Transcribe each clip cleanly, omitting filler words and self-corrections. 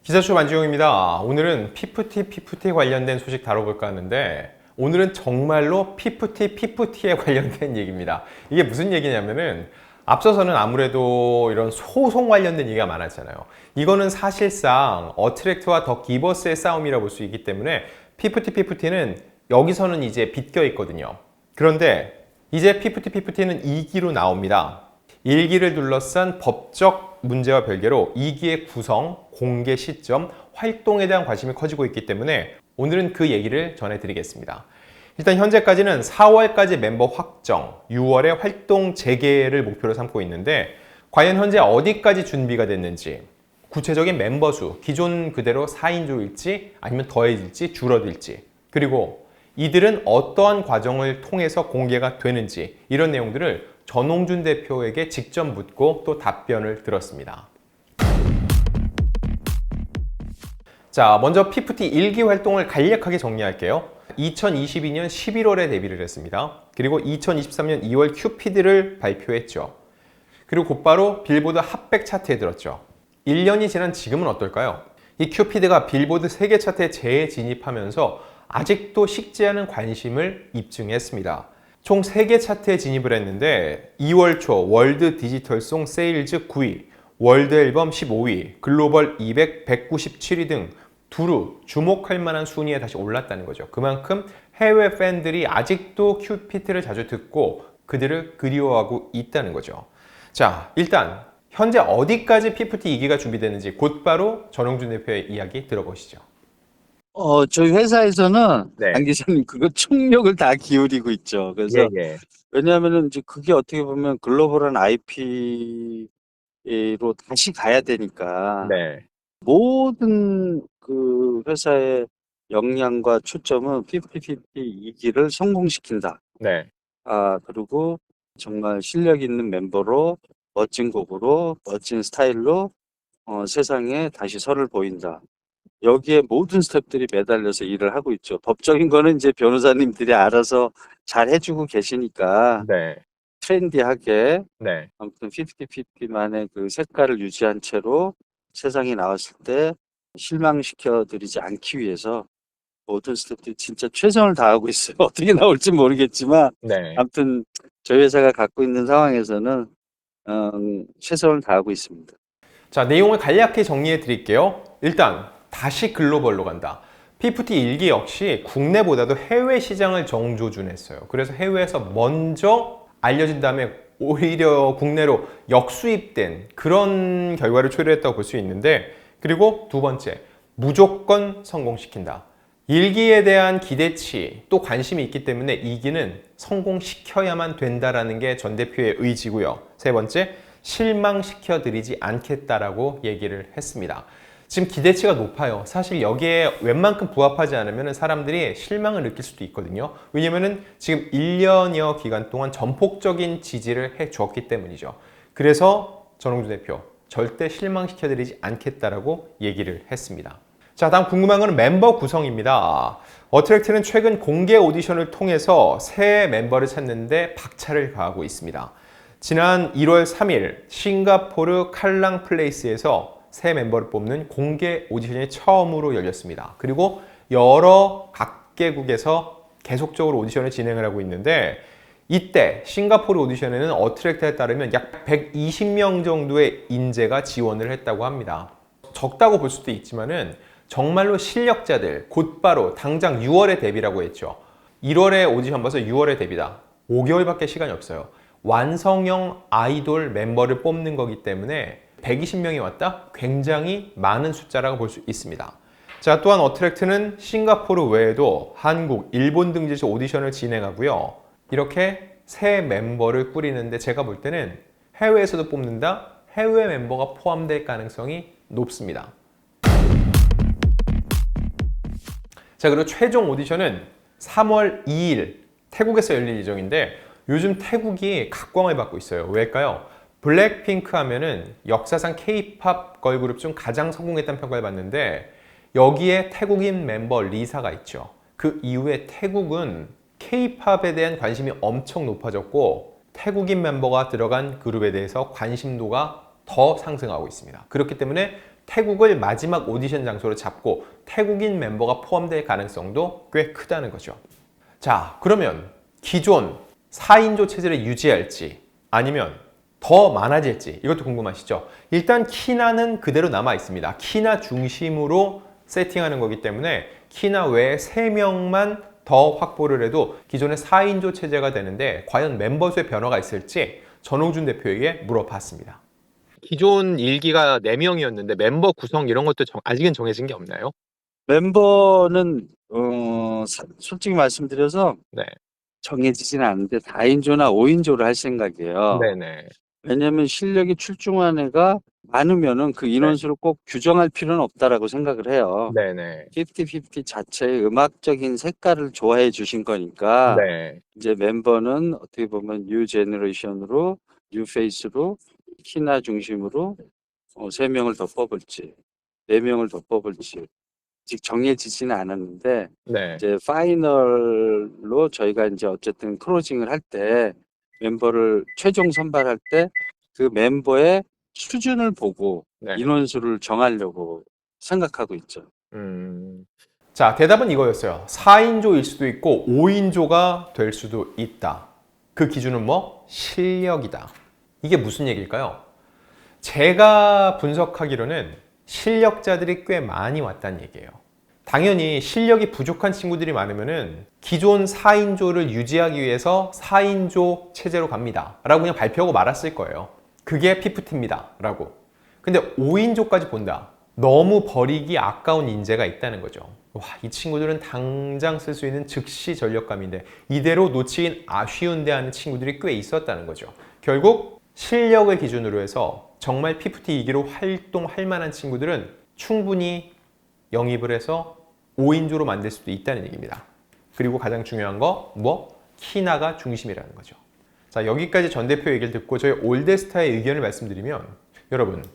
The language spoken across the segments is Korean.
기자쇼 만지용입니다. 오늘은 피프티 관련된 소식 다뤄볼까 하는데 오늘은 정말로 피프티에 관련된 얘기입니다. 이게 무슨 얘기냐면은 앞서서는 아무래도 이런 소송 관련된 얘기가 많았잖아요. 이거는 사실상 어트랙트와 더 기버스의 싸움이라 볼 수 있기 때문에 피프티는 여기서는 이제 빗겨 있거든요. 그런데 이제 피프티는 2기로 나옵니다. 1기를 둘러싼 법적 문제와 별개로 2기의 구성, 공개 시점, 활동에 대한 관심이 커지고 있기 때문에 오늘은 그 얘기를 전해드리겠습니다. 일단 현재까지는 4월까지 멤버 확정, 6월에 활동 재개를 목표로 삼고 있는데 과연 현재 어디까지 준비가 됐는지, 구체적인 멤버 수, 기존 그대로 4인조일지 아니면 더해질지 줄어들지, 그리고 이들은 어떠한 과정을 통해서 공개가 되는지 이런 내용들을 전홍준 대표에게 직접 묻고 또 답변을 들었습니다. 자, 먼저 피프티 1기 활동을 간략하게 정리할게요. 2022년 11월에 데뷔를 했습니다. 그리고 2023년 2월 큐피드를 발표했죠. 그리고 곧바로 빌보드 핫백 차트에 들었죠. 1년이 지난 지금은 어떨까요? 이 큐피드가 빌보드 세계 차트에 재진입하면서 아직도 식지 않은 관심을 입증했습니다. 총 3개 차트에 진입을 했는데 2월 초 월드 디지털송 세일즈 9위, 월드 앨범 15위, 글로벌 200, 197위 등 두루 주목할 만한 순위에 다시 올랐다는 거죠. 그만큼 해외 팬들이 아직도 큐피트를 자주 듣고 그들을 그리워하고 있다는 거죠. 자, 일단 현재 어디까지 피프티 2기가 준비되는지 곧바로 전홍준 대표의 이야기 들어보시죠. 저희 회사에서는 네. 안 기자님 그거 총력을 다 기울이고 있죠. 그래서 예. 왜냐하면은 이제 그게 어떻게 보면 글로벌한 IP로 다시 가야 되니까 네. 모든 그 회사의 역량과 초점은 50-50 2기를 성공시킨다. 네. 그리고 정말 실력 있는 멤버로 멋진 곡으로 멋진 스타일로 세상에 다시 선을 보인다. 여기에 모든 스태프들이 매달려서 일을 하고 있죠. 법적인 거는 이제 변호사님들이 알아서 잘 해주고 계시니까 네. 트렌디하게 네. 아무튼 50-50만의 그 색깔을 유지한 채로 세상에 나왔을 때 실망시켜 드리지 않기 위해서 모든 스태프들이 진짜 최선을 다하고 있어요. 어떻게 나올지 모르겠지만 네. 아무튼 저희 회사가 갖고 있는 상황에서는 최선을 다하고 있습니다. 자, 내용을 간략히 정리해 드릴게요. 일단 다시 글로벌로 간다. 피프티 1기 역시 국내보다도 해외 시장을 정조준했어요. 그래서 해외에서 먼저 알려진 다음에 오히려 국내로 역수입된 그런 결과를 초래했다고 볼 수 있는데, 그리고 두 번째, 무조건 성공시킨다. 1기에 대한 기대치 또 관심이 있기 때문에 2기는 성공시켜야만 된다라는 게 전 대표의 의지고요. 세 번째, 실망시켜드리지 않겠다라고 얘기를 했습니다. 지금 기대치가 높아요. 사실 여기에 웬만큼 부합하지 않으면 사람들이 실망을 느낄 수도 있거든요. 왜냐면은 지금 1년여 기간 동안 전폭적인 지지를 해 주었기 때문이죠. 그래서 전홍준 대표 절대 실망시켜드리지 않겠다라고 얘기를 했습니다. 자, 다음 궁금한 거는 멤버 구성입니다. 어트랙트는 최근 공개 오디션을 통해서 새 멤버를 찾는데 박차를 가하고 있습니다. 지난 1월 3일 싱가포르 칼랑 플레이스에서 새 멤버를 뽑는 공개 오디션이 처음으로 열렸습니다. 그리고 여러 각개국에서 계속적으로 오디션을 진행을 하고 있는데 이때 싱가포르 오디션에는 어트랙트에 따르면 약 120명 정도의 인재가 지원을 했다고 합니다. 적다고 볼 수도 있지만은 정말로 실력자들 곧바로 당장 6월에 데뷔라고 했죠. 1월에 오디션 봐서 6월에 데뷔다. 5개월밖에 시간이 없어요. 완성형 아이돌 멤버를 뽑는 거기 때문에 120명이 왔다? 굉장히 많은 숫자라고 볼 수 있습니다. 자, 또한 어트랙트는 싱가포르 외에도 한국, 일본 등지에서 오디션을 진행하고요. 이렇게 새 멤버를 꾸리는데 제가 볼 때는 해외에서도 뽑는다? 해외 멤버가 포함될 가능성이 높습니다. 자, 그리고 최종 오디션은 3월 2일 태국에서 열릴 예정인데 요즘 태국이 각광을 받고 있어요. 왜일까요? 블랙핑크 하면은 역사상 K-팝 걸그룹 중 가장 성공했다는 평가를 받는데 여기에 태국인 멤버 리사가 있죠. 그 이후에 태국은 K-팝에 대한 관심이 엄청 높아졌고 태국인 멤버가 들어간 그룹에 대해서 관심도가 더 상승하고 있습니다. 그렇기 때문에 태국을 마지막 오디션 장소로 잡고 태국인 멤버가 포함될 가능성도 꽤 크다는 거죠. 자, 그러면 기존 4인조 체제를 유지할지 아니면 더 많아질지 이것도 궁금하시죠? 일단 키나는 그대로 남아 있습니다. 키나 중심으로 세팅하는 거기 때문에 키나 외에 3명만 더 확보를 해도 기존의 4인조 체제가 되는데 과연 멤버 수의 변화가 있을지 전홍준 대표에게 물어봤습니다. 기존 1기가 4명이었는데 멤버 구성 이런 것도 아직은 정해진 게 없나요? 멤버는 솔직히 말씀드려서 네. 정해지진 않은데 4인조나 5인조를 할 생각이에요. 네네. 왜냐면 실력이 출중한 애가 많으면은 그 인원수를 꼭 규정할 필요는 없다라고 생각을 해요. 네네. 50-50 자체의 음악적인 색깔을 좋아해 주신 거니까 네. 이제 멤버는 어떻게 보면 뉴 제너레이션으로 뉴 페이스로 키나 중심으로 3명을 더 뽑을지 4명을 더 뽑을지 아직 정해지지는 않았는데 네. 이제 파이널로 저희가 이제 어쨌든 클로징을 할 때 멤버를 최종 선발할 때 그 멤버의 수준을 보고 네. 인원수를 정하려고 생각하고 있죠. 자, 대답은 이거였어요. 4인조일 수도 있고 5인조가 될 수도 있다. 그 기준은 뭐? 실력이다. 이게 무슨 얘기일까요? 제가 분석하기로는 실력자들이 꽤 많이 왔다는 얘기예요. 당연히 실력이 부족한 친구들이 많으면은 기존 4인조를 유지하기 위해서 4인조 체제로 갑니다. 라고 그냥 발표하고 말았을 거예요. 그게 피프티입니다. 라고. 근데 5인조까지 본다. 너무 버리기 아까운 인재가 있다는 거죠. 와, 이 친구들은 당장 쓸 수 있는 즉시 전력감인데 이대로 놓치긴 아쉬운데 하는 친구들이 꽤 있었다는 거죠. 결국 실력을 기준으로 해서 정말 피프티 2기로 활동할 만한 친구들은 충분히 영입을 해서 5인조로 만들 수도 있다는 얘기입니다. 그리고 가장 중요한 거 키나가 중심이라는 거죠. 자, 여기까지 전 대표 얘기를 듣고 저희 올데스타의 의견을 말씀드리면 여러분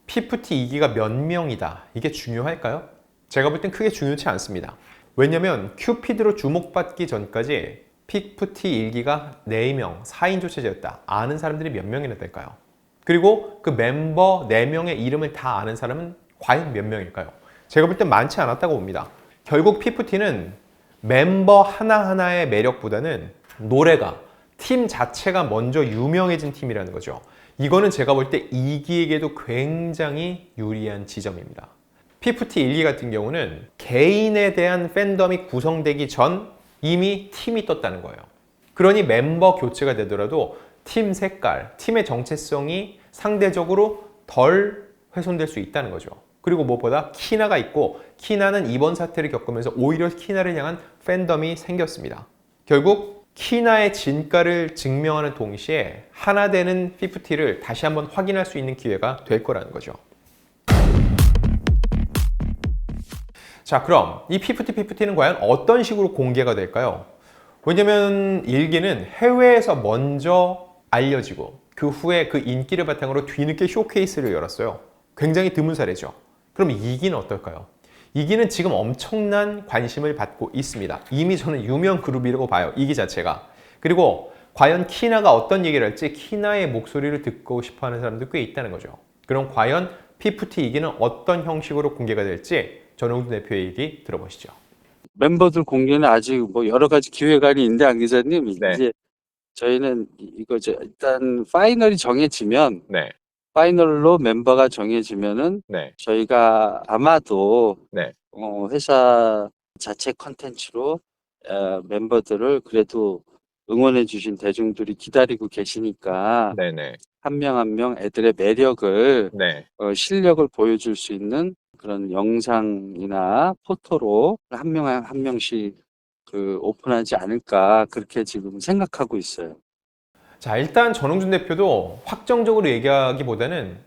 피프티 2기가 몇 명이다 이게 중요할까요? 제가 볼 땐 크게 중요치 않습니다. 왜냐면 큐피드로 주목받기 전까지 피프티 1기가 4명 4인조 체제였다. 아는 사람들이 몇 명이나 될까요? 그리고 그 멤버 4명의 이름을 다 아는 사람은 과연 몇 명일까요? 제가 볼 땐 많지 않았다고 봅니다. 결국 피프티는 멤버 하나하나의 매력보다는 노래가 팀 자체가 먼저 유명해진 팀이라는 거죠. 이거는 제가 볼 때 2기에게도 굉장히 유리한 지점입니다. 피프티 1기 같은 경우는 개인에 대한 팬덤이 구성되기 전 이미 팀이 떴다는 거예요. 그러니 멤버 교체가 되더라도 팀 색깔, 팀의 정체성이 상대적으로 덜 훼손될 수 있다는 거죠. 그리고 무엇보다 키나가 있고 키나는 이번 사태를 겪으면서 오히려 키나를 향한 팬덤이 생겼습니다. 결국 키나의 진가를 증명하는 동시에 하나 되는 피프티를 다시 한번 확인할 수 있는 기회가 될 거라는 거죠. 자, 그럼 이 피프티는 과연 어떤 식으로 공개가 될까요? 왜냐면 1기는 해외에서 먼저 알려지고 그 후에 그 인기를 바탕으로 뒤늦게 쇼케이스를 열었어요. 굉장히 드문 사례죠. 그럼 2기는 어떨까요? 2기는 지금 엄청난 관심을 받고 있습니다. 이미 저는 유명 그룹이라고 봐요. 2기 자체가. 그리고 과연 키나가 어떤 얘기를 할지 키나의 목소리를 듣고 싶어하는 사람도 꽤 있다는 거죠. 그럼 과연 피프티 2기는 어떤 형식으로 공개가 될지 전홍준 대표의 얘기 들어보시죠. 멤버들 공개는 아직 뭐 여러 가지 기획안이 있는데 안 기자님 네. 이제 저희는 이거죠. 일단 파이널이 정해지면 네. 파이널로 멤버가 정해지면은 네. 저희가 아마도 네. 회사 자체 컨텐츠로 멤버들을 그래도 응원해 주신 대중들이 기다리고 계시니까 네네. 한 명 한 명 애들의 매력을 네. 실력을 보여줄 수 있는 그런 영상이나 포토로 한 명 한 명씩 오픈하지 않을까 그렇게 지금 생각하고 있어요. 자, 일단 전홍준 대표도 확정적으로 얘기하기보다는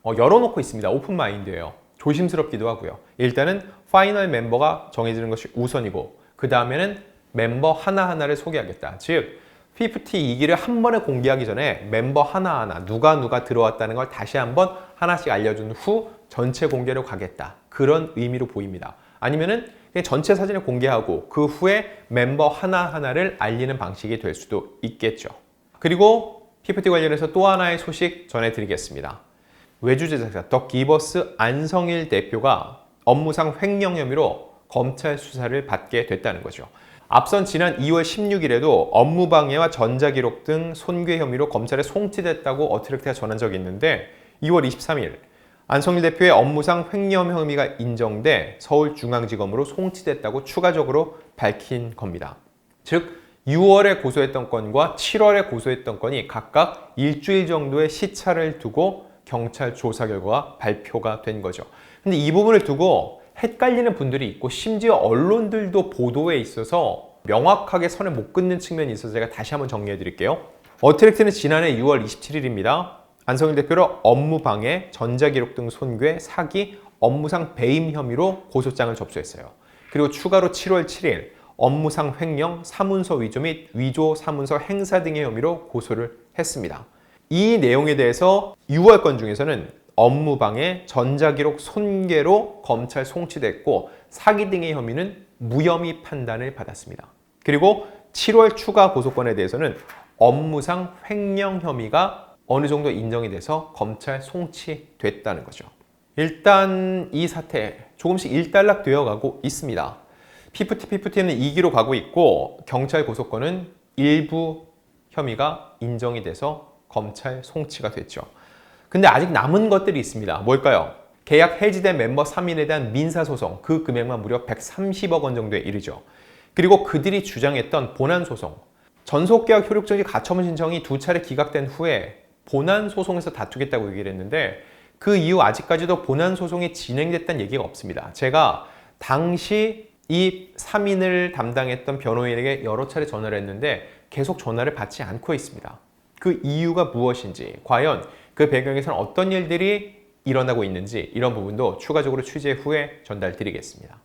열어놓고 있습니다. 오픈 마인드예요. 조심스럽기도 하고요. 일단은 파이널 멤버가 정해지는 것이 우선이고 그 다음에는 멤버 하나하나를 소개하겠다. 즉 피프티 2기를 한 번에 공개하기 전에 멤버 하나하나 누가 들어왔다는 걸 다시 한번 하나씩 알려준 후 전체 공개로 가겠다. 그런 의미로 보입니다. 아니면은 그냥 전체 사진을 공개하고 그 후에 멤버 하나하나를 알리는 방식이 될 수도 있겠죠. 그리고 피프티 관련해서 또 하나의 소식 전해드리겠습니다. 외주 제작사 더 기버스 안성일 대표가 업무상 횡령 혐의로 검찰 수사를 받게 됐다는 거죠. 앞선 지난 2월 16일에도 업무방해와 전자기록 등 손괴 혐의로 검찰에 송치됐다고 어트랙트가 전한 적이 있는데 2월 23일 안성일 대표의 업무상 횡령 혐의가 인정돼 서울중앙지검으로 송치됐다고 추가적으로 밝힌 겁니다. 즉 6월에 고소했던 건과 7월에 고소했던 건이 각각 일주일 정도의 시차를 두고 경찰 조사 결과가 발표가 된 거죠. 근데 이 부분을 두고 헷갈리는 분들이 있고 심지어 언론들도 보도에 있어서 명확하게 선을 못 긋는 측면이 있어서 제가 다시 한번 정리해 드릴게요. 어트랙트는 지난해 6월 27일입니다. 안성일 대표를 업무방해, 전자기록 등 손괴, 사기, 업무상 배임 혐의로 고소장을 접수했어요. 그리고 추가로 7월 7일 업무상 횡령, 사문서 위조 및 위조 사문서 행사 등의 혐의로 고소를 했습니다. 이 내용에 대해서 6월 건 중에서는 업무방해, 전자기록 손괴로 검찰 송치됐고 사기 등의 혐의는 무혐의 판단을 받았습니다. 그리고 7월 추가 고소건에 대해서는 업무상 횡령 혐의가 어느 정도 인정이 돼서 검찰 송치됐다는 거죠. 일단 이 사태 조금씩 일단락되어 가고 있습니다. PFT는 2기로 가고 있고 경찰 고소건은 일부 혐의가 인정이 돼서 검찰 송치가 됐죠. 근데 아직 남은 것들이 있습니다. 뭘까요? 계약 해지된 멤버 3인에 대한 민사소송, 그 금액만 무려 130억 원 정도에 이르죠. 그리고 그들이 주장했던 본안소송, 전속계약 효력정지 가처분 신청이 2차례 기각된 후에 본안소송에서 다투겠다고 얘기를 했는데 그 이후 아직까지도 본안소송이 진행됐다는 얘기가 없습니다. 제가 당시 이 3인을 담당했던 변호인에게 여러 차례 전화를 했는데 계속 전화를 받지 않고 있습니다. 그 이유가 무엇인지, 과연 그 배경에서는 어떤 일들이 일어나고 있는지 이런 부분도 추가적으로 취재 후에 전달드리겠습니다.